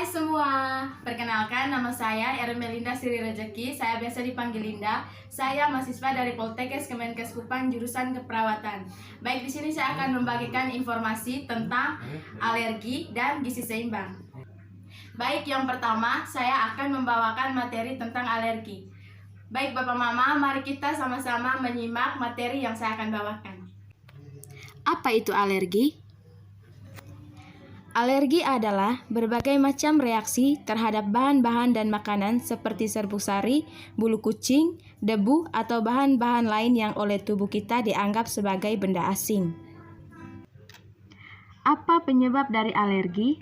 Hai semua, perkenalkan nama saya Ermelinda Sri Rejeki. Saya biasa dipanggil Linda. Saya mahasiswa dari Poltekkes Kemenkes Kupang jurusan keperawatan. Baik, di sini saya akan membagikan informasi tentang alergi dan gizi seimbang. Baik, yang pertama saya akan membawakan materi tentang alergi. Baik Bapak Mama, mari kita sama-sama menyimak materi yang saya akan bawakan. Apa itu alergi? Alergi adalah berbagai macam reaksi terhadap bahan-bahan dan makanan seperti serbuk sari, bulu kucing, debu, atau bahan-bahan lain yang oleh tubuh kita dianggap sebagai benda asing. Apa penyebab dari alergi?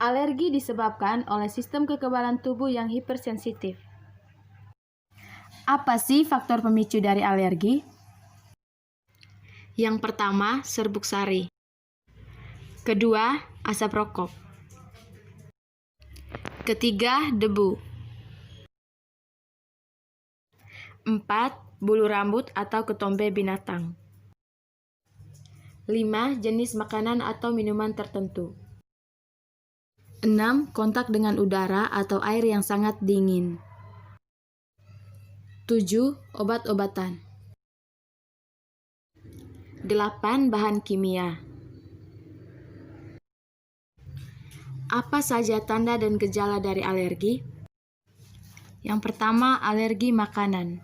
Alergi disebabkan oleh sistem kekebalan tubuh yang hipersensitif. Apa sih faktor pemicu dari alergi? Yang pertama, serbuk sari. Kedua, asap rokok. Ketiga, debu. 4. Bulu rambut atau ketombe binatang. 5. Jenis makanan atau minuman tertentu. 6. Kontak dengan udara atau air yang sangat dingin. 7. Obat-obatan. 8. Bahan kimia. Apa saja tanda dan gejala dari alergi? Yang pertama, alergi makanan.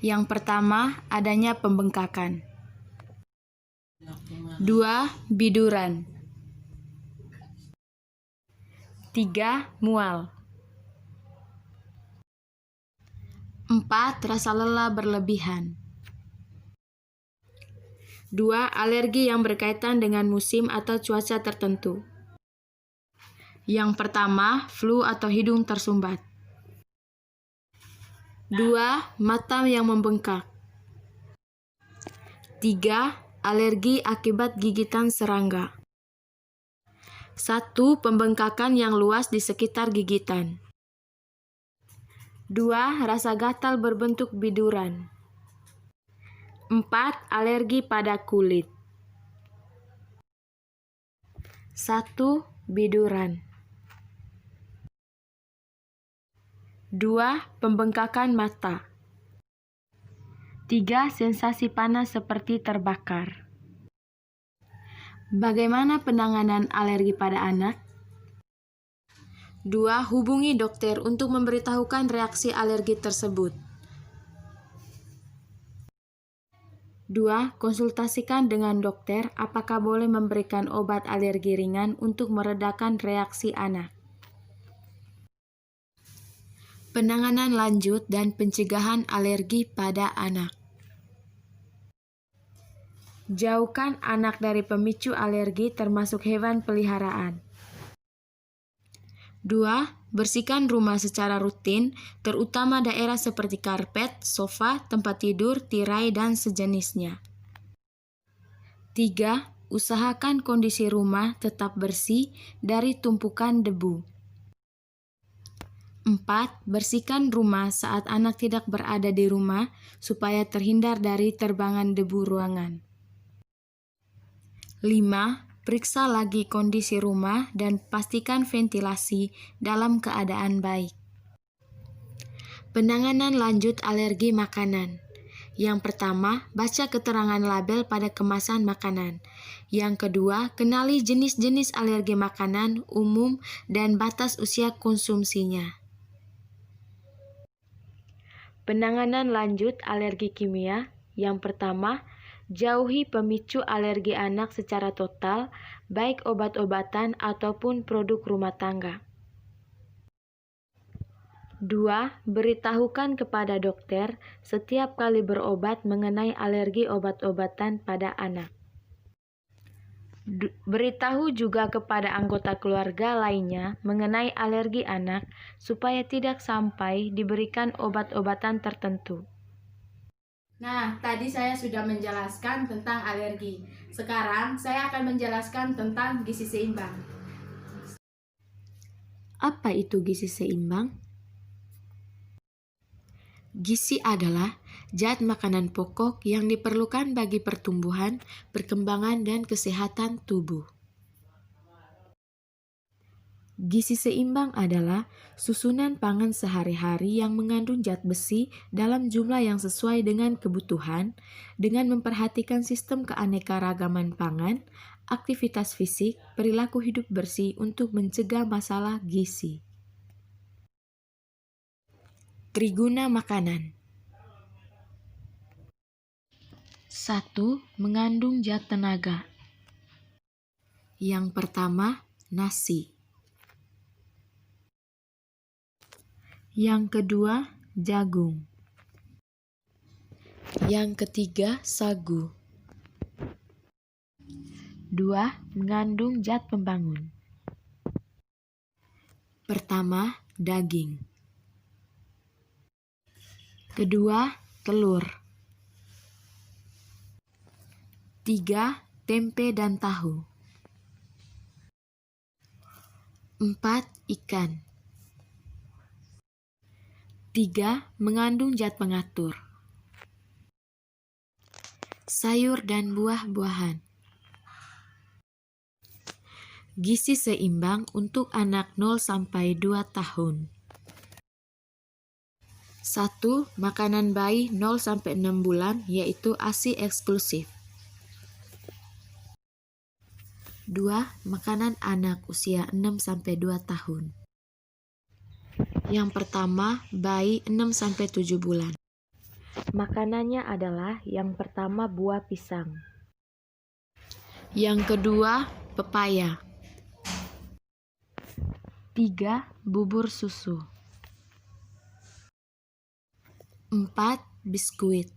Yang pertama, adanya pembengkakan. 2. Biduran. 3. Mual. 4. Rasa lelah berlebihan. 2. Alergi yang berkaitan dengan musim atau cuaca tertentu. Yang pertama, flu atau hidung tersumbat. 2. Mata yang membengkak. 3. Alergi akibat gigitan serangga. 1. Pembengkakan yang luas di sekitar gigitan. 2. Rasa gatal berbentuk biduran. 4. Alergi pada kulit. 1. Biduran. 2. Pembengkakan mata. 3. Sensasi panas seperti terbakar. Bagaimana penanganan alergi pada anak? 2. Hubungi dokter untuk memberitahukan reaksi alergi tersebut. 2. Konsultasikan dengan dokter apakah boleh memberikan obat alergi ringan untuk meredakan reaksi anak. Penanganan lanjut dan pencegahan alergi pada anak. Jauhkan anak dari pemicu alergi termasuk hewan peliharaan. 2. Bersihkan rumah secara rutin, terutama daerah seperti karpet, sofa, tempat tidur, tirai, dan sejenisnya. 3. Usahakan kondisi rumah tetap bersih dari tumpukan debu. 4. Bersihkan rumah saat anak tidak berada di rumah supaya terhindar dari terbangan debu ruangan. 5. Periksa lagi kondisi rumah dan pastikan ventilasi dalam keadaan baik. Penanganan lanjut alergi makanan. Yang pertama, baca keterangan label pada kemasan makanan. Yang kedua, kenali jenis-jenis alergi makanan umum dan batas usia konsumsinya. Penanganan lanjut alergi kimia. Yang pertama, jauhi pemicu alergi anak secara total, baik obat-obatan ataupun produk rumah tangga. 2. Beritahukan kepada dokter setiap kali berobat mengenai alergi obat-obatan pada anak. Beritahu juga kepada anggota keluarga lainnya mengenai alergi anak supaya tidak sampai diberikan obat-obatan tertentu. Nah, tadi saya sudah menjelaskan tentang alergi. Sekarang saya akan menjelaskan tentang gizi seimbang. Apa itu gizi seimbang? Gizi adalah zat makanan pokok yang diperlukan bagi pertumbuhan, perkembangan, dan kesehatan tubuh. Gizi seimbang adalah susunan pangan sehari-hari yang mengandung zat besi dalam jumlah yang sesuai dengan kebutuhan, dengan memperhatikan sistem keanekaragaman pangan, aktivitas fisik, perilaku hidup bersih untuk mencegah masalah gizi. Triguna makanan. 1. Mengandung zat tenaga. Yang pertama, nasi. Yang kedua, jagung. Yang ketiga, sagu. 2. Mengandung zat pembangun. Pertama, daging. Kedua, telur. 3. Tempe dan tahu. 4. Ikan. 3. Mengandung zat pengatur. Sayur dan buah-buahan. Gizi seimbang untuk anak 0-2 tahun. 1. Makanan bayi 0-6 bulan yaitu ASI eksklusif. 2. Makanan anak usia 6-2 tahun. Yang pertama, bayi 6-7 bulan. Makanannya adalah yang pertama buah pisang. Yang kedua, pepaya. 3. Bubur susu. 4. Biskuit.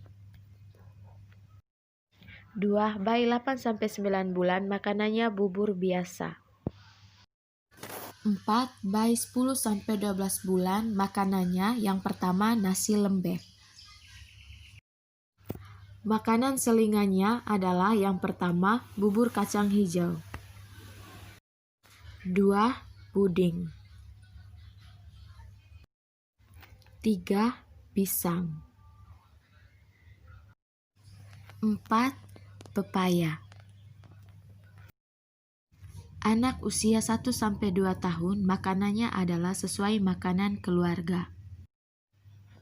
2. Bayi 8-9 bulan makanannya bubur biasa. 4. Bayi 10-12 bulan makanannya yang pertama nasi lembek. Makanan selingannya adalah yang pertama bubur kacang hijau. 2. Puding. 3. Pisang. 4. Pepaya. Anak usia 1-2 tahun makanannya adalah sesuai makanan keluarga.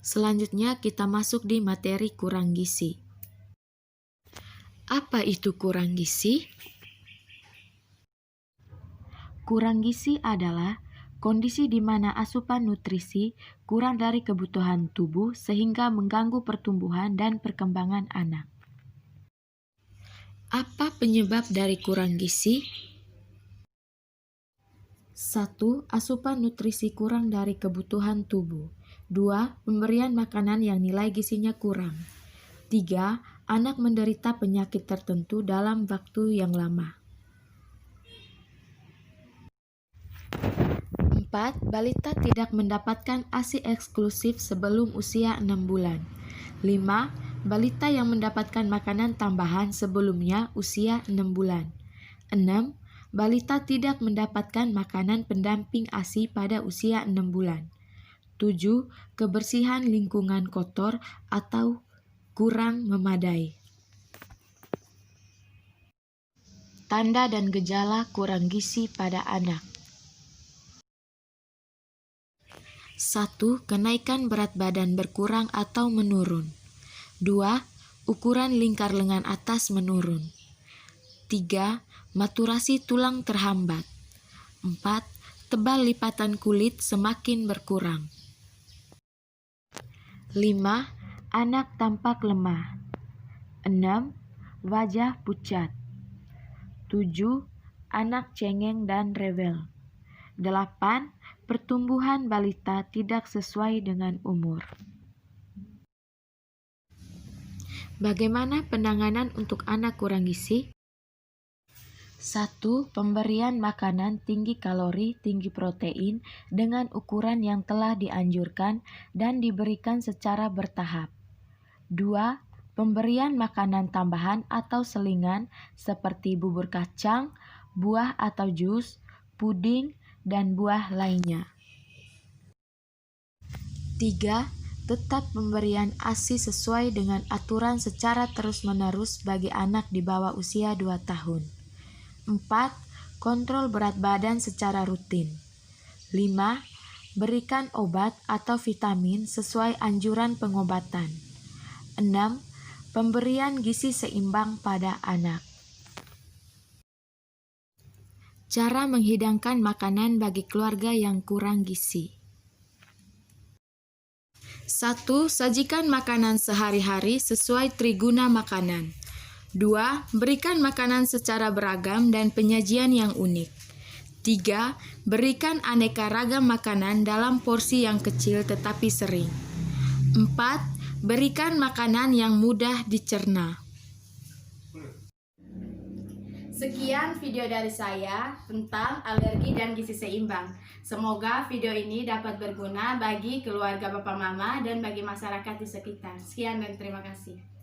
Selanjutnya kita masuk di materi kurang gizi. Apa itu kurang gizi? Kurang gizi adalah kondisi di mana asupan nutrisi kurang dari kebutuhan tubuh sehingga mengganggu pertumbuhan dan perkembangan anak. Apa penyebab dari kurang gizi? 1. Asupan nutrisi kurang dari kebutuhan tubuh. 2. Pemberian makanan yang nilai gizinya kurang. 3. Anak menderita penyakit tertentu dalam waktu yang lama. 4. Balita tidak mendapatkan ASI eksklusif sebelum usia 6 bulan. 5. Balita yang mendapatkan makanan tambahan sebelumnya usia 6 bulan. 6. Balita tidak mendapatkan makanan pendamping ASI pada usia 6 bulan. 7. Kebersihan lingkungan kotor atau kurang memadai. Tanda dan gejala kurang gizi pada anak. 1. Kenaikan berat badan berkurang atau menurun. 2. Ukuran lingkar lengan atas menurun. 3. Maturasi tulang terhambat. 4. Tebal lipatan kulit semakin berkurang. 5. Anak tampak lemah. 6. Wajah pucat. 7. Anak cengeng dan rewel. 8. Pertumbuhan balita tidak sesuai dengan umur. Bagaimana penanganan untuk anak kurang gizi? 1. Pemberian makanan tinggi kalori, tinggi protein dengan ukuran yang telah dianjurkan dan diberikan secara bertahap. 2. Pemberian makanan tambahan atau selingan seperti bubur kacang, buah atau jus, puding, dan buah lainnya. 3. tetap pemberian ASI sesuai dengan aturan secara terus-menerus bagi anak di bawah usia 2 tahun. 4. Kontrol berat badan secara rutin. 5. Berikan obat atau vitamin sesuai anjuran pengobatan. 6. Pemberian gizi seimbang pada anak. Cara menghidangkan makanan bagi keluarga yang kurang gizi. 1. Sajikan makanan sehari-hari sesuai triguna makanan. 2. Berikan makanan secara beragam dan penyajian yang unik. 3. Berikan aneka ragam makanan dalam porsi yang kecil tetapi sering. 4. Berikan makanan yang mudah dicerna. Sekian video dari saya tentang alergi dan gizi seimbang. Semoga video ini dapat berguna bagi keluarga Bapak Mama dan bagi masyarakat di sekitar. Sekian dan terima kasih.